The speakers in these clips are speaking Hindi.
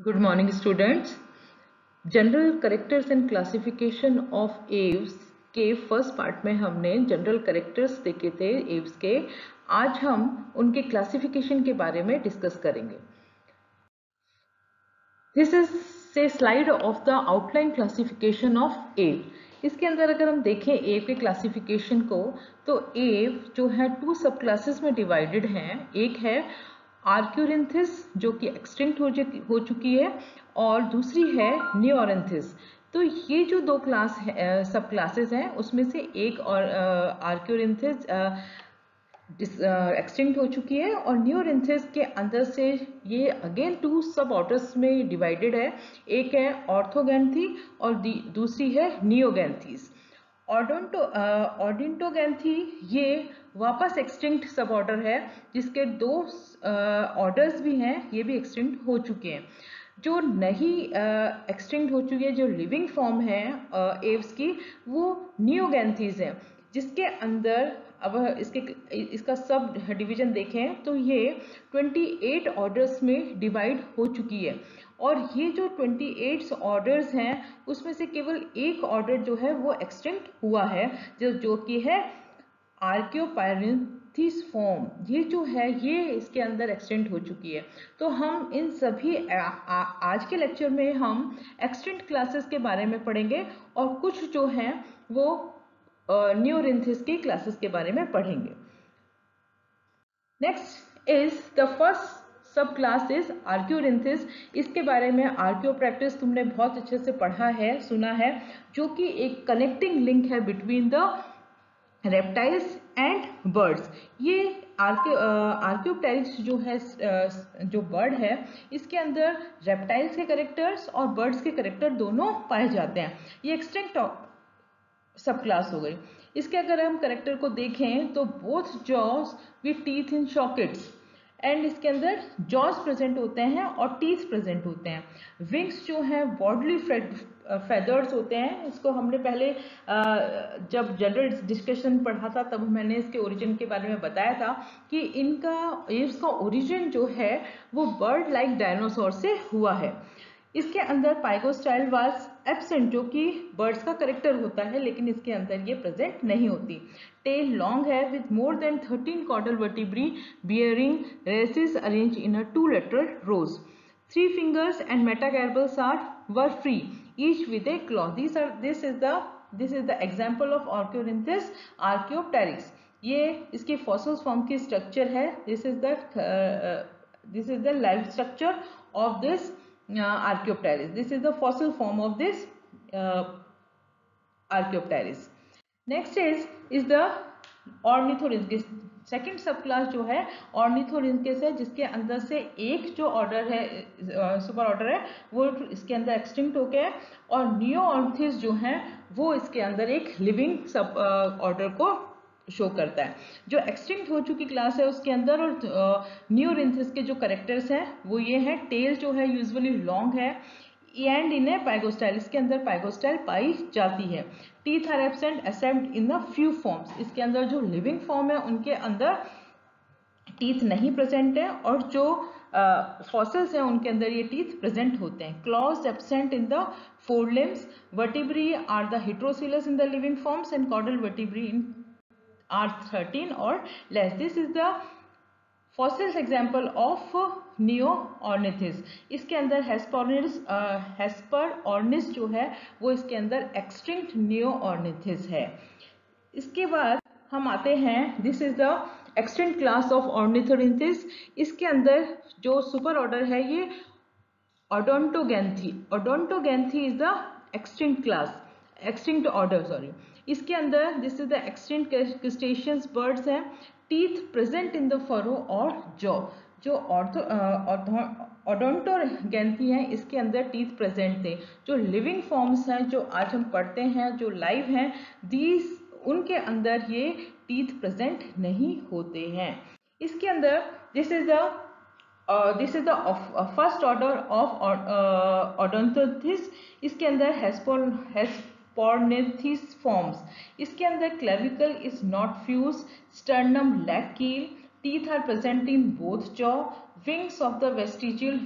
Good morning, students. General characters and classification of Aves के फर्स्ट पार्ट में हमने जनरल करेक्टर्स देखे थे एव्स के। आज हम उनके क्लासिफिकेशन के बारे में डिस्कस करेंगे। दिस इज से slide of the outline classification of एव। इसके अंदर अगर हम देखें एव के क्लासिफिकेशन को, तो एव जो है टू सब क्लासेस में डिवाइडेड हैं। एक है आर्क्यूरिंथिस जो कि एक्सटिंक्ट हो चुकी है, और दूसरी है नियोरेंथिस। तो ये जो दो क्लास सब क्लासेस हैं, उसमें से एक और आर्क्यूरिंथिस एक्सटिंक्ट हो चुकी है, और नियोरेंथिस के अंदर से ये अगेन टू सब ऑर्डर्स में डिवाइडेड है। एक है ऑर्थोगैंथी और दूसरी है नियोगैंथीज। ऑर्डिंटोगैंथी ये वापस एक्सटिंक्ट सब ऑर्डर है, जिसके दो ऑर्डर्स भी हैं, ये भी एक्सटिंक्ट हो चुके हैं। जो नहीं एक्सटिंक्ट हो चुकी है, जो लिविंग फॉर्म है एव्स की, वो नियोगैंथीज है, जिसके अंदर अब इसका सब डिवीजन देखें तो ये 28 ऑर्डर्स में डिवाइड हो चुकी है। और ये जो 28 ऑर्डर्स हैं, उसमें से केवल एक ऑर्डर जो है वो एक्सटिंक्ट हुआ है, जो कि है आर्कियोपायरिथीस फॉर्म। ये जो है ये इसके अंदर एक्सटेंट हो चुकी है। तो हम इन सभी आज के लेक्चर में हम एक्सटेंट क्लासेस के बारे में पढ़ेंगे, और कुछ जो हैं वो नियोरेंथिस की क्लासेस के बारे में पढ़ेंगे। नेक्स्ट इज द फर्स्ट सब क्लास इज आर्क्यूरिंथिस। इसके बारे में आर्क्योप्रैक्टिस तुमने बहुत अच्छे से पढ़ा है, सुना है, जो कि एक कनेक्टिंग लिंक है between the reptiles and birds. ये आर्क्योप्टेरिक्स जो है, जो बर्ड है, इसके अंदर रेप्टाइल्स के कैरेक्टर्स और बर्ड्स के कैरेक्टर दोनों पाए जाते हैं। ये एक्सटिंक्ट सब क्लास हो गई। इसके अगर हम कैरेक्टर को देखें तो both jaws with teeth in sockets, and इसके अंदर जॉस प्रेजेंट होते हैं और टीथ प्रेजेंट होते हैं। विंग्स जो हैं बॉडली फेदर्स होते हैं। इसको हमने पहले जब जनरल डिस्कशन पढ़ा था, तब मैंने इसके ओरिजिन के बारे में बताया था कि इसका ओरिजिन जो है वो बर्ड लाइक डायनासोर से हुआ है। इसके अंदर पाइगोस्टाइल वाज एब्सेंट, जो कि बर्ड्स का करेक्टर होता है, लेकिन इसके अंदर ये प्रेजेंट नहीं होती। टेल लॉन्ग है with more than 13 caudal vertebrae bearing races arranged in a two lateral rows. 3 fingers and metacarpals were free, each with a claw. This is the example of Orchorhynchus archaeopteryx. ये इसकी फॉसिल फॉर्म की स्ट्रक्चर है। This is the life structure of this Archaeopteryx. This is the fossil form of this Archaeopteryx. Next is the Ornithorhynchus. Second सब क्लास जो है ऑर्निथोरिंकस है, जिसके अंदर से एक जो ऑर्डर है, सुपर ऑर्डर है, वो इसके अंदर एक्सटिंक्ट हो गया है, और नियोऑर्थिस जो है वो इसके अंदर एक लिविंग सब ऑर्डर को शो करता है। जो एक्सटिंक्ट हो चुकी क्लास है उसके अंदर, और नियोरिंथिस के जो करेक्टर्स हैं वो ये हैं। टेल जो है यूजुअली लॉन्ग है, एंड इन ए पाइगोस्टाइल, इसके अंदर पाइगोस्टाइल पाई जाती है। Teeth are absent except in the few forms, इसके अंदर जो लिविंग फॉर्म है उनके अंदर टीथ नहीं प्रेजेंट है, और जो फॉसिल्स हैं उनके अंदर ये टीथ प्रेजेंट होते हैं। Claws absent in the four limbs. Vertebrae are the heterocoelous in the living forms, and caudal vertebrae in are 13 or less. This is the fossils example of Neornithis. इसके अंदर हेस्परॉर्निस जो है वो इसके अंदर एक्सटिंक्ट Neornithis है। इसके बाद हम आते हैं, this is the extinct class of Ornithurae. इसके अंदर जो सुपर ऑर्डर है ये Odontognathae. Odontognathae is the extinct class, extinct order, sorry. इसके अंदर this is the extinct crustaceans birds हैं। Teeth present in the furrow और जॉ। जो ओडोंटोगैंथी हैं, इसके अंदर टीथ प्रेजेंट थे। जो लिविंग फॉर्म्स हैं जो आज हम पढ़ते हैं, जो लाइव हैं, दीज उनके अंदर ये टीथ प्रेजेंट नहीं होते हैं। इसके अंदर this is the first order of Odontornithes. इसके अंदर हेस्परॉर्निथिस फॉर्म्स। इसके अंदर clavicle is not fuse, sternum lack keel, Teeth are present in both jaw. Wings of the vestigial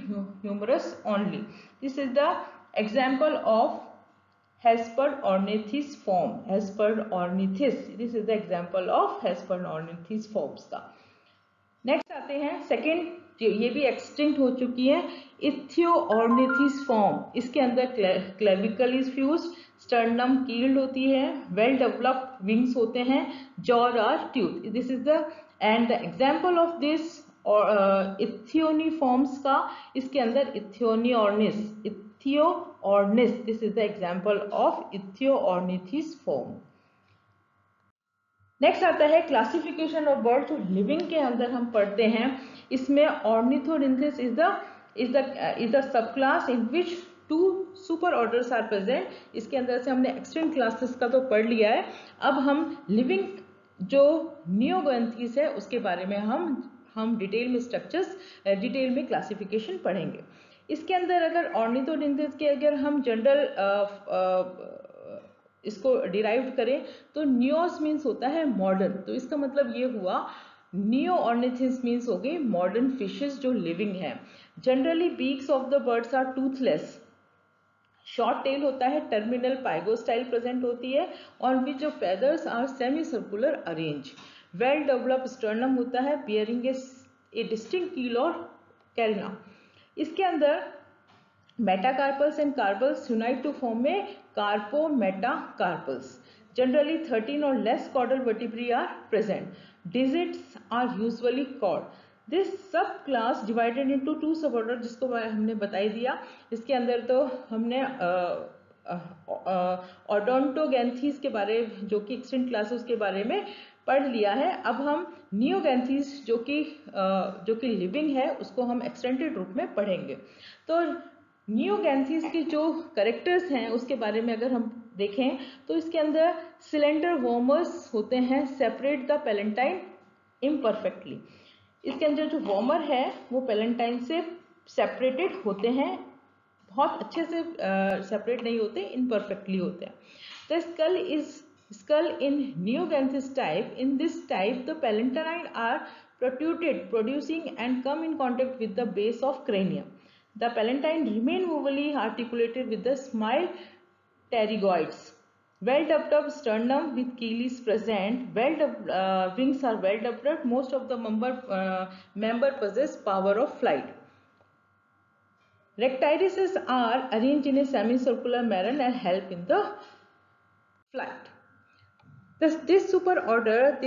humerus only. This is the example of Hesper ornithis form. Hesper ornithis. This is the example of Hesper ornithis forms का. नेक्स्ट आते हैं सेकेंड, ये भी एक्सटिंक्ट हो चुकी है, इथियोऑर्निथिस फॉर्म. इसके अंदर clavicle is fused, sternum keeled होती है, वेल डेवलप्ड विंग्स होते हैं, jaws are tooth. This is the end the example of this Ichthyornithiformes का, इसके अंदर Ichthyornis, Ichthyornis, this is the example of Ichthyornithiformes. Next आता है क्लासिफिकेशन ऑफ बर्ड, जो लिविंग के अंदर हम पढ़ते हैं. इसमें Ornithurae is the sub class in which 2 super orders are present. इसके अंदर से हमने एक्सटेंट क्लासेस का तो पढ़ लिया है. अब हम लिविंग जो नियोगैंथीस है उसके बारे में हम डिटेल में स्ट्रक्चर्स, डिटेल में क्लासिफिकेशन पढ़ेंगे. इसके अंदर अगर ऑर्निथोरिंथिस के अगर हम जनरल इसको डिराइव करें तो नियोस मीन्स होता है मॉडर्न. तो इसका मतलब ये हुआ नियो ऑर्निथिस मीन्स हो गई मॉडर्न फिशेस जो लिविंग है. Generally beaks of the birds are toothless. Short tail होता है, टर्मिनल पाइगो स्टाइल प्रेजेंट होती है, ऑन विच जो feathers are semi circular arrange. Well developed sternum होता है, बियरिंग ए डिस्टिंक्ट कील और कैरिना. इसके अंदर metacarpals and carpals unite to form a carpometacarpals. Generally 13 or less caudal vertebrae are present. Digits are usually caught. This subclass divided into 2 suborders, जिसको हमने बताई दिया. इसके अंदर तो हमने ओडोंटोगैंथीस के बारे, जो कि एक्सटिंक्ट क्लास है, उसके बारे में पढ़ लिया है. अब हम नियोगैंथीस जो कि लिविंग है उसको हम एक्सटेंडेड रूप में पढ़ेंगे. तो नियोगैंथीस के जो करेक्टर्स हैं उसके बारे में अगर हम देखें तो इसके अंदर सिलेंडर वॉर्मर्स होते हैं, सेपरेट द पेलेंटाइन इम्परफेक्टली. इसके अंदर जो वॉर्मर है वो पेलेंटाइन से सेपरेटेड होते हैं, बहुत अच्छे से सेपरेट नहीं होते, इम्परफेक्टली होते हैं. The skull in Neognathae type, in this type the palatine are protruded, producing and come in contact with the base of cranium. The palatine remain movably articulated with the smile pterygoids. Well developed sternum with keel is present. Wings are well developed. Most of the member possess power of flight. Rectirices are arranged in a semicircular manner and help in the flight. This superorder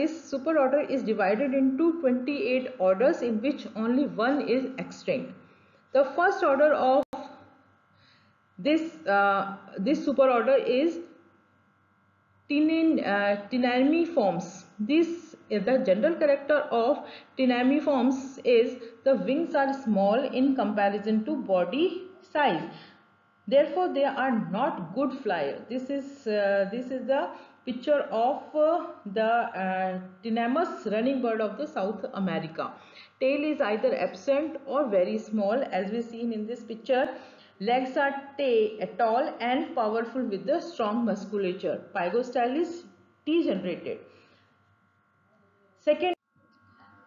is divided into 28 orders, in which only one is extinct. The first order of this superorder is Tinamniformes. The general character of Tinamniformes is the wings are small in comparison to body size. Therefore, they are not good flyers. This is the picture of the Tinamous running bird of the South America. Tail is either absent or very small, as we seen in this picture. Legs are tall and powerful with the strong musculature. Pygostyle is degenerated.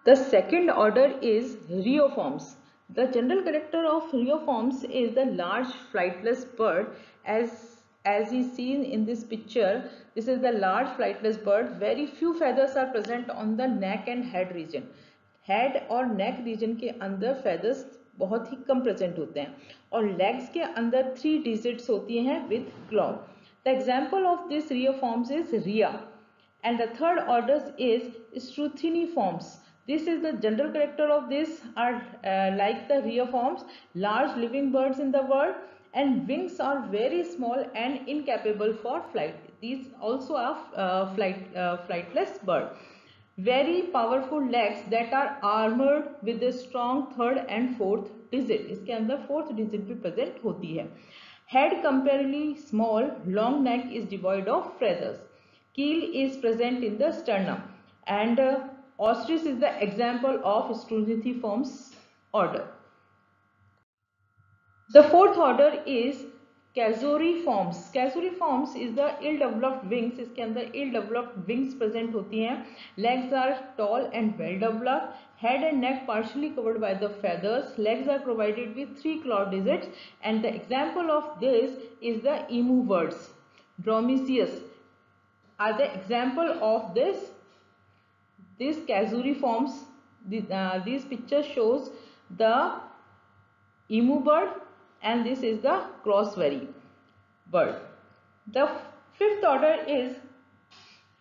The second order is Rheoforms. The general character of Rheoforms is the large flightless bird, as is seen in this picture. This is the large flightless bird. Very few feathers are present on the neck and head region. Head और नेक रीजन के अंदर फेदर्स बहुत ही कम प्रेजेंट होते हैं, और लेग्स के अंदर 3 डिजिट्स होती हैं with claw. The example of this Rheiformes is Rhea, and the third order is Struthioniformes. This is the general character of this are like the rheoforms, large living birds in the world, and wings are very small and incapable for flight. These also are flightless bird. Very powerful legs that are armored with a strong third and fourth digit. इसके अंदर fourth digit भी present होती है. Head comparatively small, long neck is devoid of feathers. Keel is present in the sternum, and ostrich is the example of Struthiforms order. The fourth order is Casuariiformes, Casuariiformes is the ill developed wings, इसके अंदर इल डेवलप्ड विंग्स प्रेजेंट होती हैं। Legs are tall and well developed, head and neck partially covered by the feathers, legs are provided with 3 claw digits, and the example of this is the emu birds. Dromaeosaurus are the example of this. These caesauriforms, these pictures shows the emu bird, and this is the crossberry bird. The fifth order is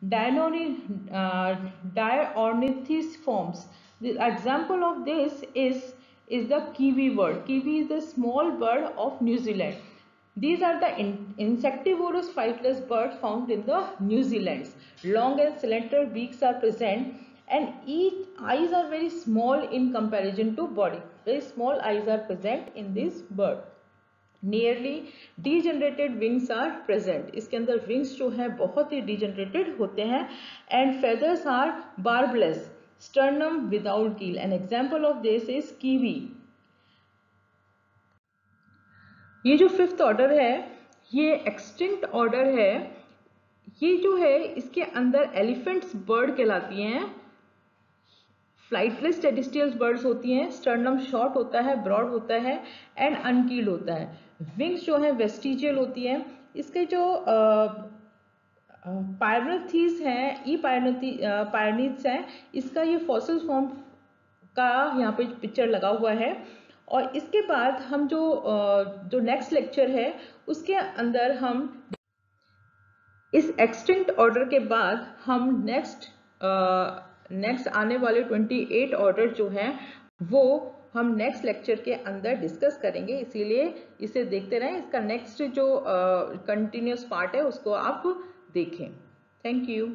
Diornithiforms. The example of this is the kiwi bird. Kiwi is the small bird of New Zealand. These are the insectivorous flightless birds found in the New Zealand. Long and slender beaks are present, and each eyes are very small in comparison to body. Very small eyes are present in this bird. Nearly degenerated wings are present, इसके अंदर विंग्स जो है बहुत ही डीजनरेटेड होते हैं। And feathers are barbless, sternum without keel. An example of this is kiwi. ये जो फिफ्थ ऑर्डर है ये एक्सटिंक्ट ऑर्डर है। ये जो है इसके अंदर एलिफेंट्स बर्ड कहलाती हैं। फ्लाइटलेस टेरेस्ट्रियल बर्ड्स होती हैं। स्टर्नम शॉर्ट होता है, ब्रॉड होता है एंड अनकील्ड होता है। विंग्स जो है वेस्टिजियल होती हैं। इसके जो पायरनीथीज हैं, ई पायरनीथ्स हैं, इसका ये फॉसिल फॉर्म का यहाँ पे पिक्चर लगा हुआ है। और इसके बाद हम जो नेक्स्ट लेक्चर है उसके अंदर हम इस एक्सटिंक्ट ऑर्डर के बाद हम नेक्स्ट आने वाले 28 ऑर्डर जो हैं वो हम नेक्स्ट लेक्चर के अंदर डिस्कस करेंगे, इसीलिए इसे देखते रहें। इसका नेक्स्ट जो कंटिन्यूस पार्ट है उसको आप देखें। Thank you.